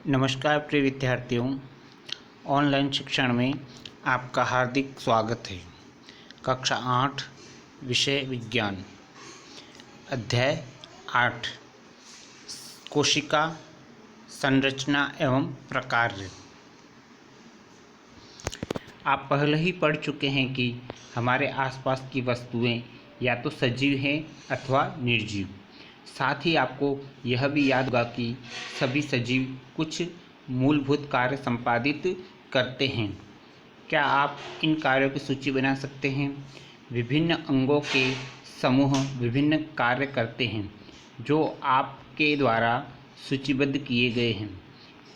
नमस्कार प्रिय विद्यार्थियों, ऑनलाइन शिक्षण में आपका हार्दिक स्वागत है। कक्षा 8 विषय विज्ञान, अध्याय 8 कोशिका संरचना एवं प्रकार्य। आप पहले ही पढ़ चुके हैं कि हमारे आसपास की वस्तुएं या तो सजीव हैं अथवा निर्जीव। साथ ही आपको यह भी याद होगा कि सभी सजीव कुछ मूलभूत कार्य संपादित करते हैं। क्या आप इन कार्यों की सूची बना सकते हैं? विभिन्न अंगों के समूह विभिन्न कार्य करते हैं जो आपके द्वारा सूचीबद्ध किए गए हैं।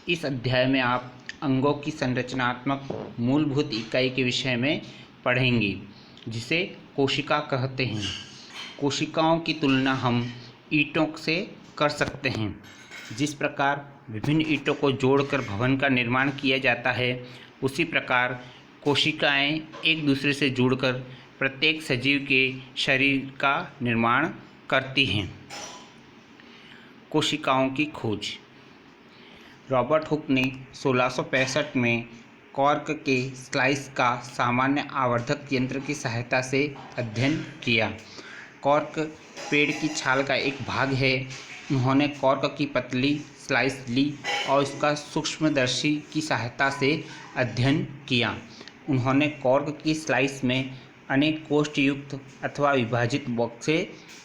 इस अध्याय में आप अंगों की संरचनात्मक मूलभूत इकाई के विषय में पढ़ेंगे, जिसे कोशिका कहते हैं। कोशिकाओं की तुलना हम ईंटों से कर सकते हैं। जिस प्रकार विभिन्न ईंटों को जोड़कर भवन का निर्माण किया जाता है, उसी प्रकार कोशिकाएं एक दूसरे से जुड़कर प्रत्येक सजीव के शरीर का निर्माण करती हैं। कोशिकाओं की खोज। रॉबर्ट हुक ने 1665 में कॉर्क के स्लाइस का सामान्य आवर्धक यंत्र की सहायता से अध्ययन किया। कॉर्क पेड़ की छाल का एक भाग है। उन्होंने कॉर्क की पतली स्लाइस ली और उसका सूक्ष्मदर्शी की सहायता से अध्ययन किया। उन्होंने कॉर्क की स्लाइस में अनेक कोष्ठयुक्त अथवा विभाजित बक्से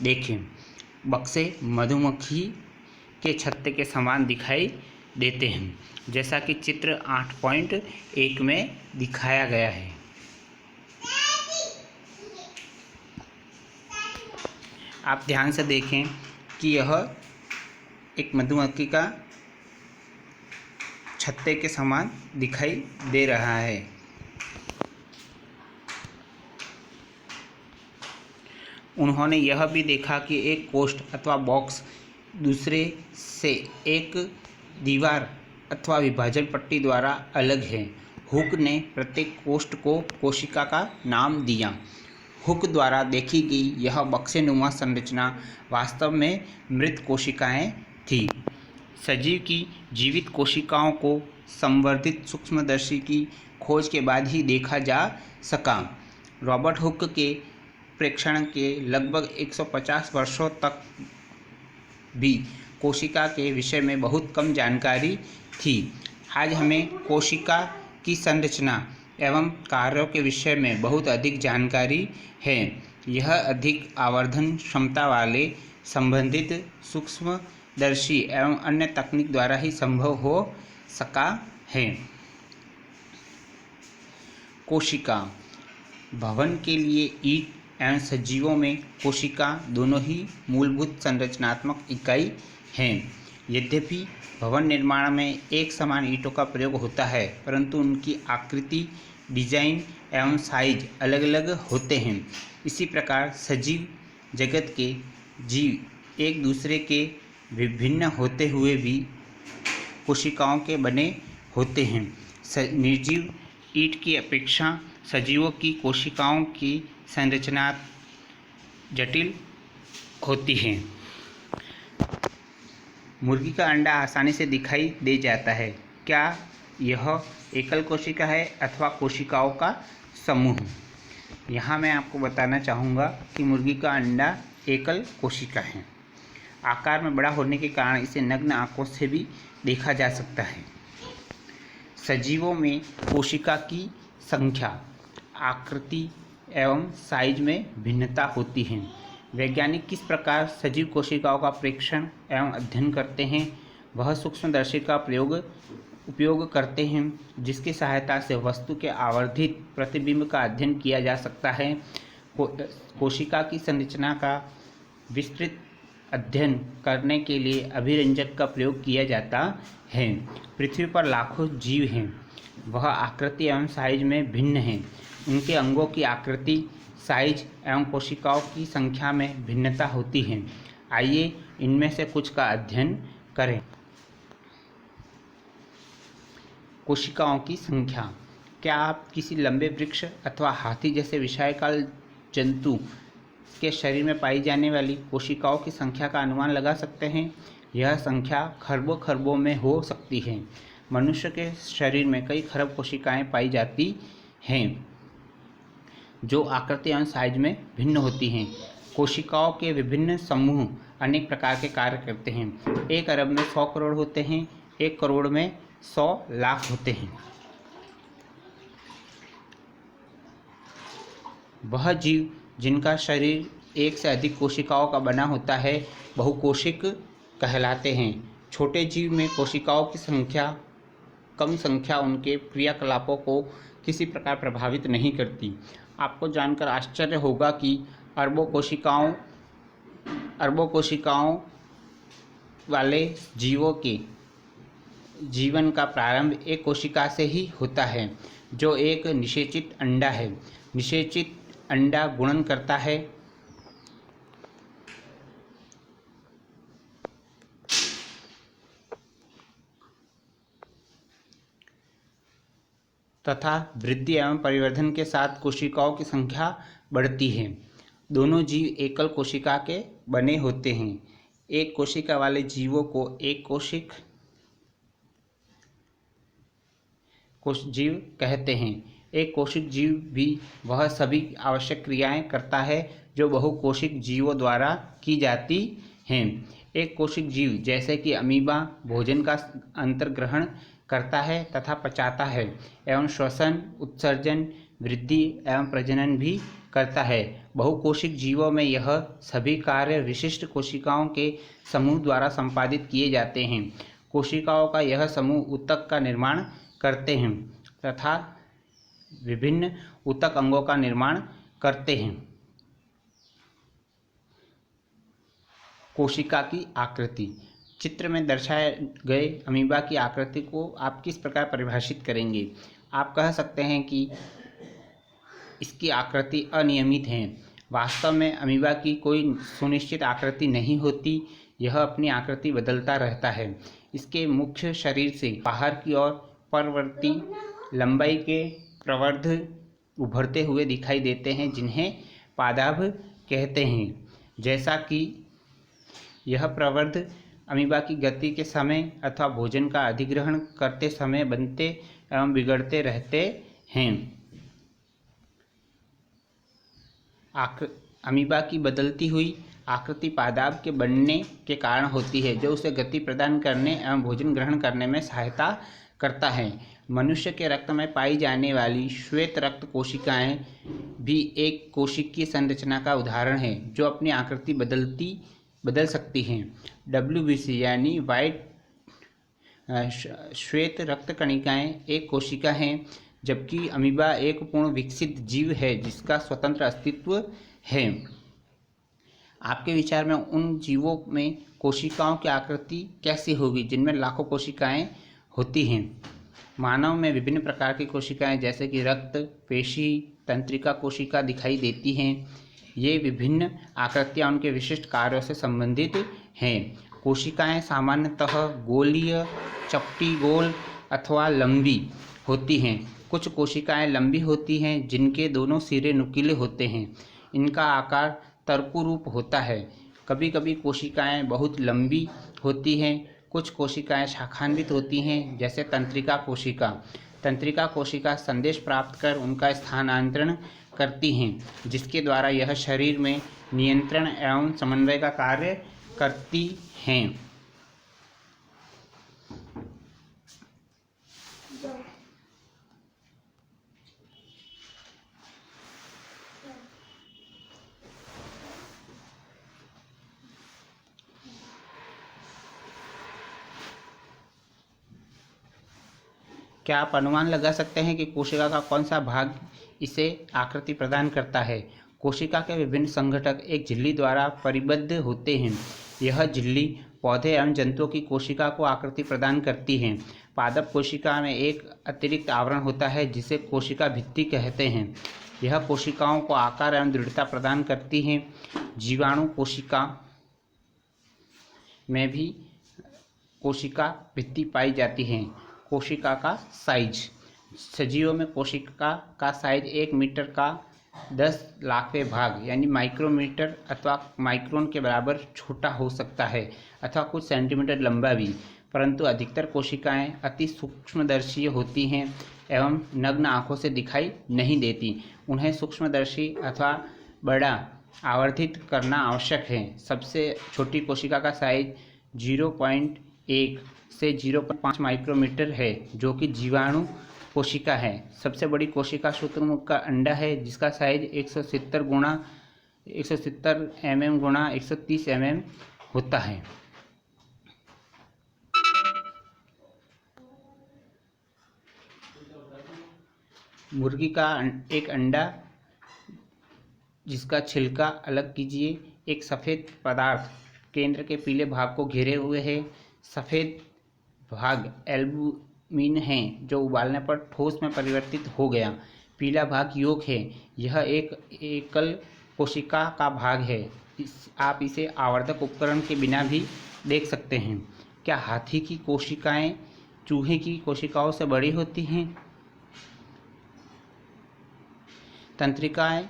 देखे। बक्से मधुमक्खी के छत्ते के समान दिखाई देते हैं, जैसा कि चित्र 8.1 में दिखाया गया है। आप ध्यान से देखें कि यह एक मधुमक्खी का छत्ते के समान दिखाई दे रहा है। उन्होंने यह भी देखा कि एक कोष्ठ अथवा बॉक्स दूसरे से एक दीवार अथवा विभाजन पट्टी द्वारा अलग है। हुक ने प्रत्येक कोष्ठ को कोशिका का नाम दिया। हुक द्वारा देखी गई यह बक्सेनुमा संरचना वास्तव में मृत कोशिकाएं थीं। सजीव की जीवित कोशिकाओं को संवर्धित सूक्ष्मदर्शी की खोज के बाद ही देखा जा सका। रॉबर्ट हुक के प्रेक्षण के लगभग 150 वर्षों तक भी कोशिका के विषय में बहुत कम जानकारी थी। आज हमें कोशिका की संरचना एवं कार्यों के विषय में बहुत अधिक जानकारी है। यह अधिक आवर्धन क्षमता वाले संबंधित सूक्ष्मदर्शी एवं अन्य तकनीक द्वारा ही संभव हो सका है। कोशिका भवन के लिए ईंट एवं सजीवों में कोशिका दोनों ही मूलभूत संरचनात्मक इकाई हैं। यद्यपि भवन निर्माण में एक समान ईंटों का प्रयोग होता है, परंतु उनकी आकृति, डिजाइन एवं साइज अलग अलग होते हैं। इसी प्रकार सजीव जगत के जीव एक दूसरे के विभिन्न होते हुए भी कोशिकाओं के बने होते हैं। निर्जीव ईंट की अपेक्षा सजीवों की कोशिकाओं की संरचना जटिल होती है। मुर्गी का अंडा आसानी से दिखाई दे जाता है। क्या यह एकल कोशिका है अथवा कोशिकाओं का समूह? यहाँ मैं आपको बताना चाहूँगा कि मुर्गी का अंडा एकल कोशिका है। आकार में बड़ा होने के कारण इसे नग्न आंखों से भी देखा जा सकता है। सजीवों में कोशिका की संख्या, आकृति एवं साइज में भिन्नता होती है। वैज्ञानिक किस प्रकार सजीव कोशिकाओं का प्रेक्षण एवं अध्ययन करते हैं? वह सूक्ष्मदर्शी का उपयोग करते हैं, जिसकी सहायता से वस्तु के आवर्धित प्रतिबिंब का अध्ययन किया जा सकता है। कोशिका की संरचना का विस्तृत अध्ययन करने के लिए अभिरंजक का प्रयोग किया जाता है। पृथ्वी पर लाखों जीव हैं। वह आकृति एवं साइज में भिन्न हैं। उनके अंगों की आकृति, साइज एवं कोशिकाओं की संख्या में भिन्नता होती है। आइए इनमें से कुछ का अध्ययन करें। कोशिकाओं की संख्या। क्या आप किसी लंबे वृक्ष अथवा हाथी जैसे विशालकाय जंतु के शरीर में पाई जाने वाली कोशिकाओं की संख्या का अनुमान लगा सकते हैं। यह संख्या खरबों खरबों में हो सकती है। मनुष्य के शरीर में कई खरब कोशिकाएं पाई जाती हैं, जो आकृति एवं साइज में भिन्न होती हैं। कोशिकाओं के विभिन्न समूह अनेक प्रकार के कार्य करते हैं। 1 अरब में 100 करोड़ होते हैं, 1 करोड़ में 100 लाख होते हैं। वह जीव जिनका शरीर एक से अधिक कोशिकाओं का बना होता है बहुकोशिक कहलाते हैं। छोटे जीव में कोशिकाओं की कम संख्या उनके क्रियाकलापों को किसी प्रकार प्रभावित नहीं करती। आपको जानकर आश्चर्य होगा कि अरबों कोशिकाओं वाले जीवों के जीवन का प्रारंभ एक कोशिका से ही होता है, जो एक निषेचित अंडा है। निषेचित अंडा गुणन करता है तथा वृद्धि एवं परिवर्धन के साथ कोशिकाओं की संख्या बढ़ती है। दोनों जीव एकल कोशिका के बने होते हैं। एक कोशिका वाले जीवों को एक कोशिक जीव कहते हैं। एक कोशिक जीव भी वह सभी आवश्यक क्रियाएं करता है जो बहुकोशिक जीवों द्वारा की जाती हैं। एक कोशिक जीव जैसे कि अमीबा भोजन का अंतर्ग्रहण करता है तथा पचाता है एवं श्वसन, उत्सर्जन, वृद्धि एवं प्रजनन भी करता है। बहुकोशिक जीवों में यह सभी कार्य विशिष्ट कोशिकाओं के समूह द्वारा संपादित किए जाते हैं। कोशिकाओं का यह समूह ऊतक का निर्माण करते हैं तथा विभिन्न ऊतक अंगों का निर्माण करते हैं। कोशिका की आकृति। चित्र में दर्शाए गए अमीबा की आकृति को आप किस प्रकार परिभाषित करेंगे? आप कह सकते हैं कि इसकी आकृति अनियमित है। वास्तव में अमीबा की कोई सुनिश्चित आकृति नहीं होती, यह अपनी आकृति बदलता रहता है। इसके मुख्य शरीर से बाहर की ओर परवर्ती लंबाई के प्रवर्ध उभरते हुए दिखाई देते हैं, जिन्हें पादाभ कहते हैं। जैसा कि यह प्रवर्ध अमीबा की गति के समय अथवा भोजन का अधिग्रहण करते समय बनते एवं बिगड़ते रहते हैं। अमीबा की बदलती हुई आकृति पादाभ के बनने के कारण होती है, जो उसे गति प्रदान करने एवं भोजन ग्रहण करने में सहायता करता है। मनुष्य के रक्त में पाई जाने वाली श्वेत रक्त कोशिकाएं भी एक कोशिकीय संरचना का उदाहरण है, जो अपनी आकृति बदल सकती हैं। WBC यानी वाइट श्वेत रक्त कणिकाएं एक कोशिका हैं, जबकि अमीबा एक पूर्ण विकसित जीव है जिसका स्वतंत्र अस्तित्व है। आपके विचार में उन जीवों में कोशिकाओं की आकृति कैसी होगी जिनमें लाखों कोशिकाएं होती हैं? मानव में विभिन्न प्रकार की कोशिकाएं जैसे कि रक्त, पेशी, तंत्रिका कोशिका दिखाई देती हैं। ये विभिन्न आकृतियां उनके विशिष्ट कार्यों से संबंधित हैं। कोशिकाएं सामान्यतः गोलीय, चपटी, गोल अथवा लंबी होती हैं। कुछ कोशिकाएं लंबी होती हैं जिनके दोनों सिरे नुकीले होते हैं। इनका आकार तर्कूरूप होता है। कभी कभी कोशिकाएं बहुत लंबी होती हैं। कुछ कोशिकाएं शाखान्वित होती हैं, जैसे तंत्रिका कोशिका। तंत्रिका कोशिका संदेश प्राप्त कर उनका स्थानांतरण करती हैं, जिसके द्वारा यह शरीर में नियंत्रण एवं समन्वय का कार्य करती हैं। क्या आप अनुमान लगा सकते हैं कि कोशिका का कौन सा भाग इसे आकृति प्रदान करता है? कोशिका के विभिन्न संघटक एक झिल्ली द्वारा परिबद्ध होते हैं। यह झिल्ली पौधे एवं जंतुओं की कोशिका को आकृति प्रदान करती है। पादप कोशिका में एक अतिरिक्त आवरण होता है जिसे कोशिका भित्ति कहते हैं। यह कोशिकाओं को आकार एवं दृढ़ता प्रदान करती है। जीवाणु कोशिका में भी कोशिका भित्ति पाई जाती है। कोशिका का साइज। सजीवों में कोशिका का साइज 1 मीटर का 10 लाखवें भाग यानी माइक्रोमीटर अथवा माइक्रोन के बराबर छोटा हो सकता है अथवा कुछ सेंटीमीटर लंबा भी, परंतु अधिकतर कोशिकाएं अति सूक्ष्मदर्शीय होती हैं एवं नग्न आँखों से दिखाई नहीं देती। उन्हें सूक्ष्मदर्शी अथवा बड़ा आवर्धित करना आवश्यक है। सबसे छोटी कोशिका का साइज 0.1 से 0.5 माइक्रोमीटर है, जो कि जीवाणु कोशिका है। सबसे बड़ी कोशिका शुतुरमुर्ग का अंडा है, जिसका साइज 170 mm गुणा 130 mm होता है। मुर्गी का एक अंडा जिसका छिलका अलग कीजिए। एक सफ़ेद पदार्थ केंद्र के पीले भाग को घेरे हुए है। सफ़ेद भाग एल्बुमिन है, जो उबालने पर ठोस में परिवर्तित हो गया। पीला भाग यॉक है। यह एक एकल कोशिका का भाग है। आप इसे आवर्धक उपकरण के बिना भी देख सकते हैं। क्या हाथी की कोशिकाएं चूहे की कोशिकाओं से बड़ी होती हैं? तंत्रिकाएं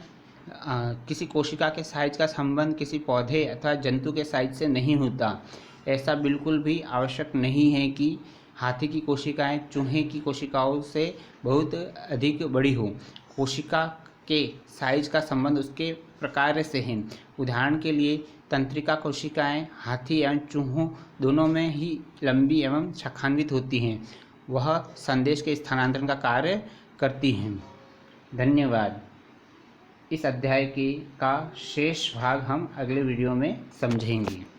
किसी कोशिका के साइज का संबंध किसी पौधे अथवा जंतु के साइज से नहीं होता। ऐसा बिल्कुल भी आवश्यक नहीं है कि हाथी की कोशिकाएं चूहे की कोशिकाओं से बहुत अधिक बड़ी हो। कोशिका के साइज का संबंध उसके प्रकार से है। उदाहरण के लिए तंत्रिका कोशिकाएं हाथी एवं चूहों दोनों में ही लंबी एवं शाखान्वित होती हैं। वह संदेश के स्थानांतरण का कार्य करती हैं। धन्यवाद। इस अध्याय का शेष भाग हम अगले वीडियो में समझेंगे।